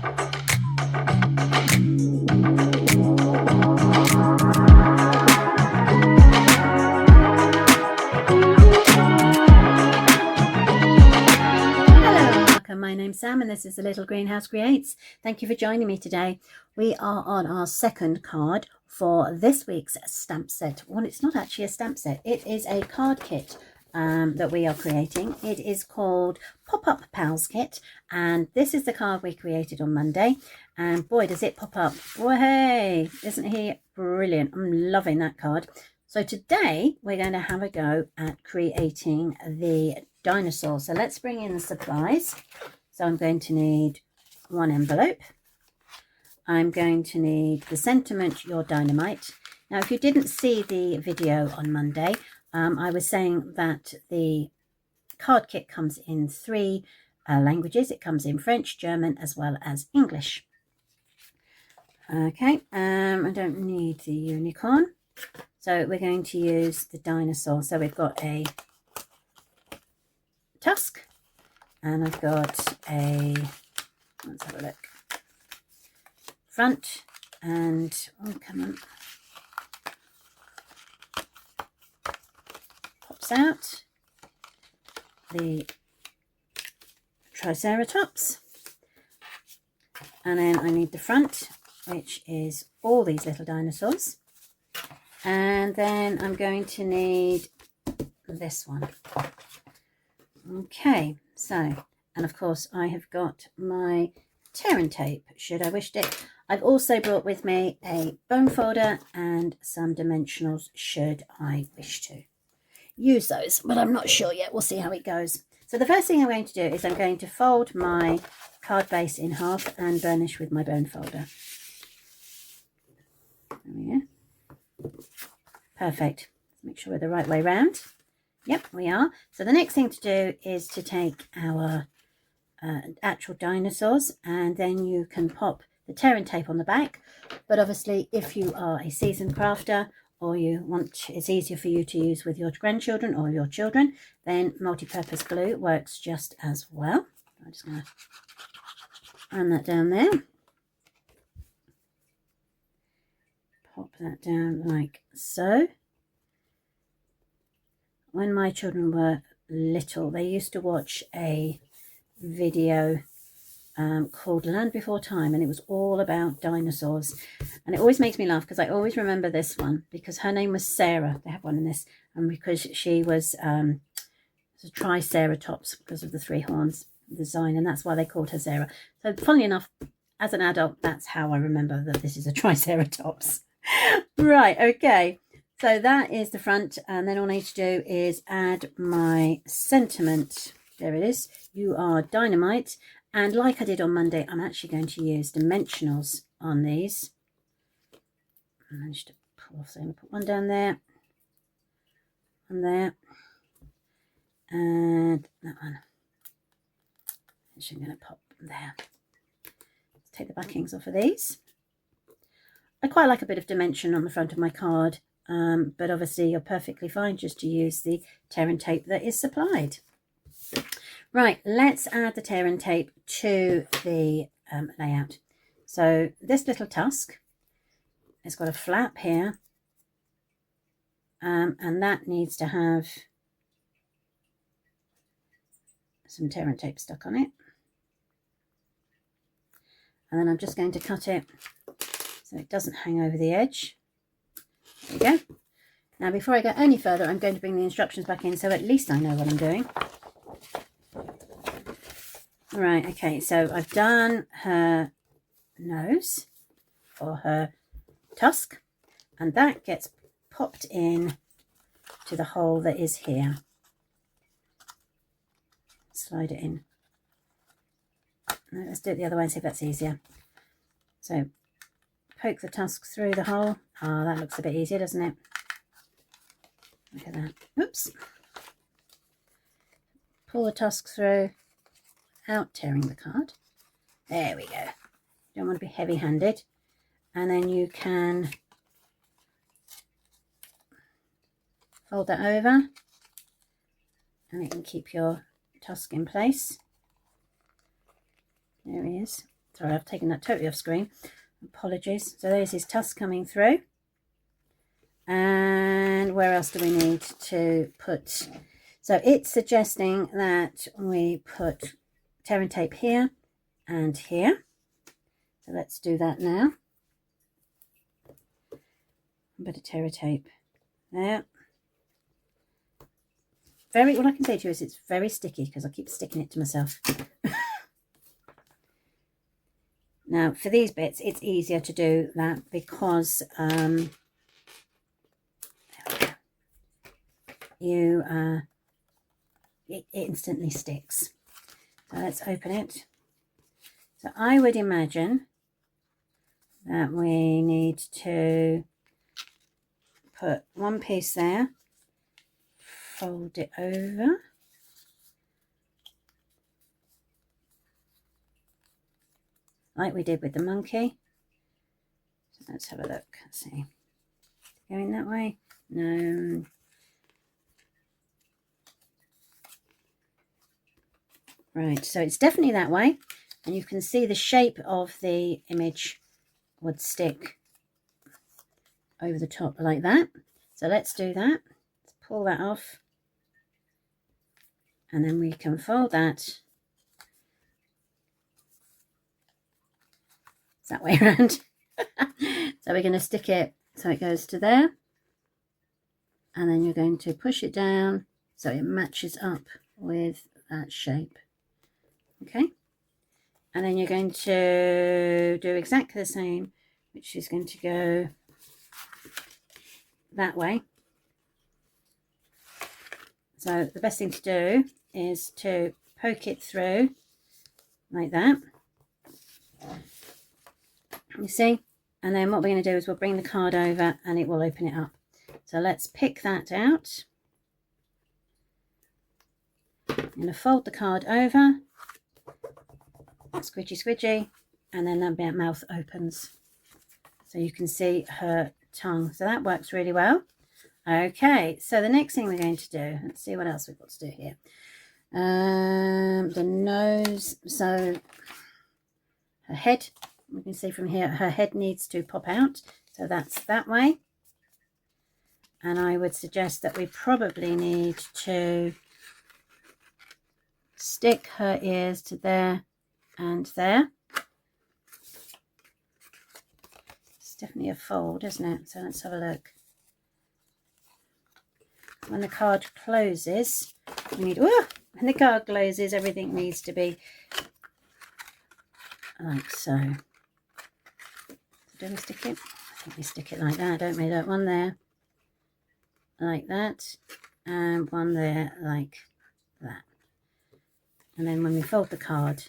My name's Sam and this is the Little Greenhouse Creates. Thank you for joining me today. We are on our second card for this week's stamp set. Well, it's not actually a stamp set. It is a card kit that we are creating. It is called Pop-Up Pals Kit, and this is the card we created on Monday. And boy, does it pop up. Well, hey, isn't he brilliant? I'm loving that card. So today we're going to have a go at creating the dinosaur. So let's bring in the supplies. So I'm going to need one envelope. I'm going to need the sentiment, Your Dynamite. Now, if you didn't see the video on Monday, I was saying that the card kit comes in three languages. It comes in French, German, as well as English. Okay, I don't need the unicorn. So we're going to use the dinosaur. So we've got a tusk. And I've got a, let's have a look, front and, oh, come on, pops out, the Triceratops, and then I need the front, which is all these little dinosaurs, and then I'm going to need this one. Okay. So, and of course I have got my tear and tape, should I wish it. I've also brought with me a bone folder and some dimensionals, should I wish to use those, but I'm not sure yet. We'll see how it goes. So the first thing I'm going to do is I'm going to fold my card base in half and burnish with my bone folder. There we go. Perfect. Let's make sure we're the right way round. Yep, we are. So the next thing to do is to take our actual dinosaurs, and then you can pop the tear and tape on the back. But obviously, if you are a seasoned crafter or you want it's easier for you to use with your grandchildren or your children, then multi-purpose glue works just as well. I'm just going to run that down there. Pop that down like so. When my children were little, they used to watch a video called Land Before Time, and it was all about dinosaurs. And it always makes me laugh because I always remember this one because her name was Sarah. They have one in this, and because she was a Triceratops because of the three horns design, and that's why they called her Sarah. So funnily enough, as an adult, that's how I remember that this is a Triceratops. Right, okay. So that is the front, and then all I need to do is add my sentiment. There it is. You are dynamite. And like I did on Monday, I'm actually going to use dimensionals on these. I managed to pull off, so I'm going to put one down there, one there, and that one. Actually, I'm going to pop there. Let's take the backings off of these. I quite like a bit of dimension on the front of my card. But obviously you're perfectly fine just to use the tear and tape that is supplied. Right, let's add the tear and tape to the layout. So this little tusk has got a flap here, and that needs to have some tear and tape stuck on it. And then I'm just going to cut it so it doesn't hang over the edge. There we go. Now before I go any further, I'm going to bring the instructions back in so at least I know what I'm doing. Right, okay, so I've done her nose or her tusk, and that gets popped in to the hole that is here. Slide it in. No, let's do it the other way and see if that's easier. So poke the tusk through the hole. Ah, that looks a bit easier, doesn't it? Look at that. Oops. Pull the tusk through without tearing the card. There we go. Don't want to be heavy-handed. And then you can fold that over, and it can keep your tusk in place. There he is. Sorry, I've taken that totally off screen. Apologies. So there's his tusk coming through. And where else do we need to put? So it's suggesting that we put tear and tape here and here. So let's do that now. A bit of tear tape there. All I can say to you is it's very sticky because I keep sticking it to myself. Now for these bits it's easier to do that because it instantly sticks. So let's open it. So I would imagine that we need to put one piece there, fold it over, like we did with the monkey. So let's have a look. Let's see. Going that way? No. Right, so it's definitely that way, and you can see the shape of the image would stick over the top like that. So let's do that. Let's pull that off, and then we can fold that that way around. So we're going to stick it so it goes to there, and then you're going to push it down so it matches up with that shape. Okay, and then you're going to do exactly the same, which is going to go that way. So the best thing to do is to poke it through like that, you see, and then what we're going to do is we'll bring the card over and it will open it up. So let's pick that out. I'm going to fold the card over, squidgy squidgy, and then that mouth opens so you can see her tongue. So that works really well. Okay, so the next thing we're going to do, let's see what else we've got to do here. The nose, so her head, we can see from here her head needs to pop out, so that's that way. And I would suggest that we probably need to stick her ears to there and there. It's definitely a fold, isn't it? So let's have a look. When the card closes, we need, when the card closes, everything needs to be like so. Do we stick it? I think we stick it like that, don't we? That one there, like that, and one there, like that. And then when we fold the card,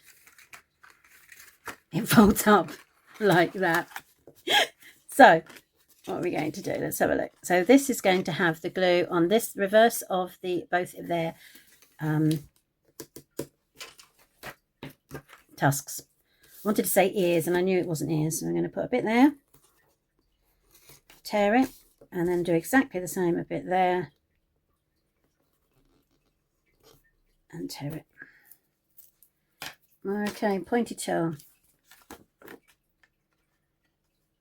it folds up like that. So what are we going to do? Let's have a look. So this is going to have the glue on this reverse of the both of their tusks. I wanted to say ears and I knew it wasn't ears, so I'm going to put a bit there, tear it, and then do exactly the same, a bit there and tear it. Okay, pointy toe.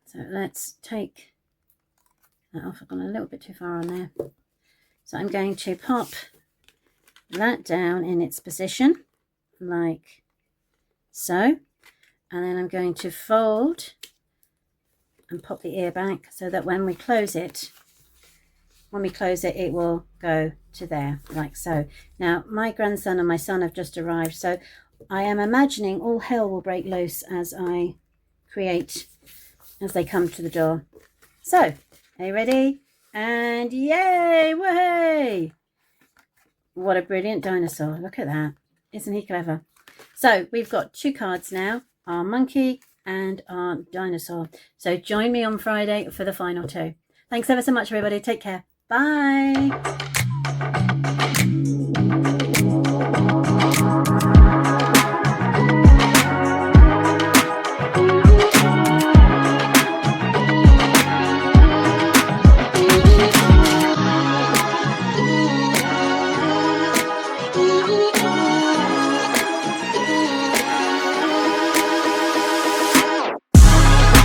So let's take that off. I've gone a little bit too far on there. So I'm going to pop that down in its position like so. And then I'm going to fold and pop the ear back so that when we close it, it will go to there like so. Now my grandson and my son have just arrived, so I am imagining all hell will break loose as I create, as they come to the door. So, are you ready? And yay! Woohoo! What a brilliant dinosaur. Look at that. Isn't he clever? So, we've got two cards now, our monkey and our dinosaur. So, join me on Friday for the final two. Thanks ever so much, everybody. Take care. Bye.